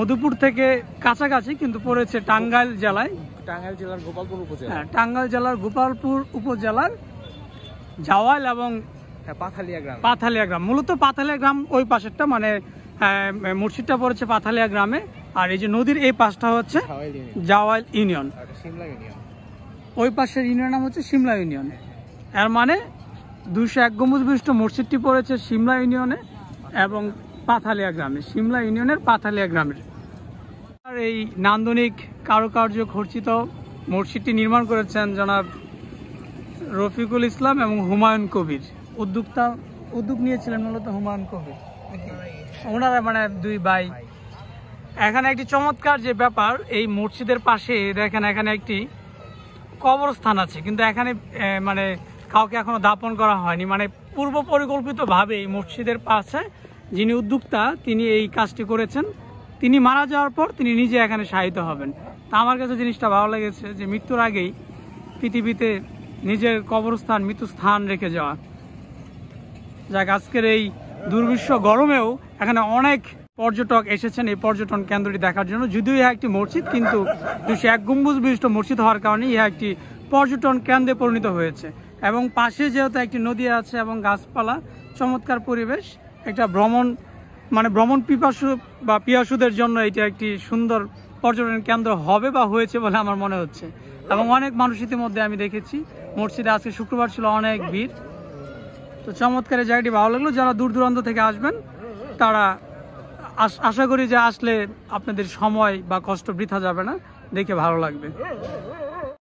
মধুপুর থেকে কাছাকাছি কিন্তু পড়েছে টাঙ্গাইল জেলায়, টাঙ্গাইল জেলার গোপালপুর উপজেলা। হ্যাঁ, টাঙ্গাইল জেলার গোপালপুর উপজেলার জাওয়াল এবং পাথালিয়া গ্রাম। মূলত পাথালিয়া গ্রাম ওই পাশেরটা, মানে মসজিদটা পড়েছে পাথালিয়া গ্রামে, আর এই যে নদীর এই পাশটা হচ্ছে জাওয়াল ইউনিয়ন, ওই পাশের ইউনিয়ন নাম হচ্ছে সিমলা ইউনিয়ন। এর মানে 201 গম্বুজ বিশিষ্ট মসজিদটি পড়েছে সিমলা ইউনিয়নে এবং পাথালিয়া গ্রামে, সিমলা ইউনিয়নের পাথালিয়া গ্রামের। আর এই নান্দনিক কারুকার্য খচিত মসজিদটি নির্মাণ করেছেন জনাব রফিকুল ইসলাম এবং হুমায়ুন কবির। উদ্যোগ নিয়েছিলেন মূলত হুমায়ুন কবির, ওনারা মানে দুই ভাই। এখানে একটি চমৎকার যে ব্যাপার, এই মসজিদের পাশে দেখেন এখানে একটি কবরস্থান আছে, কিন্তু এখানে মানে কাউকে এখনো দাপন করা হয়নি। মানে পূর্ব পরিকল্পিতভাবে এই মসজিদের পাশে যিনি উদ্যোক্তা তিনি এই কাজটি করেছেন। তিনি মারা যাওয়ার পর তিনি নিজে এখানে শায়িত হবেন। তা আমার কাছে জিনিসটা ভালো লেগেছে যে মৃত্যুর আগেই পৃথিবীতে নিজের কবরস্থান, মৃত্যুস্থান রেখে যাওয়া। যাক, আজকের এই দুর্বিষহ গরমেও এখানে অনেক পর্যটক এসেছেন এই পর্যটন কেন্দ্রটি দেখার জন্য। যদিও ইহা একটি মসজিদ, কিন্তু 201 গম্বুজ বিশিষ্ট মসজিদ হওয়ার কারণে ইহা একটি পর্যটন কেন্দ্রে পরিণত হয়েছে। এবং পাশে যেহেতু একটি নদী আছে এবং গাছপালা, চমৎকার পরিবেশ, একটা ভ্রমণ পিপাসুদের জন্য এটা একটি সুন্দর পর্যটন কেন্দ্র হবে বা হয়েছে বলে আমার মনে হচ্ছে। এবং অনেক মানুষ ইতিমধ্যে আমি দেখেছি মসজিদে, আজকে শুক্রবার ছিল, অনেক ভিড়। তো চমৎকার এই জায়গাটি ভালো লাগলো। যারা দূর দূরান্ত থেকে আসবেন তারা আশা করি যে আসলে আপনাদের সময় বা কষ্ট বৃথা যাবে না, দেখে ভালো লাগবে।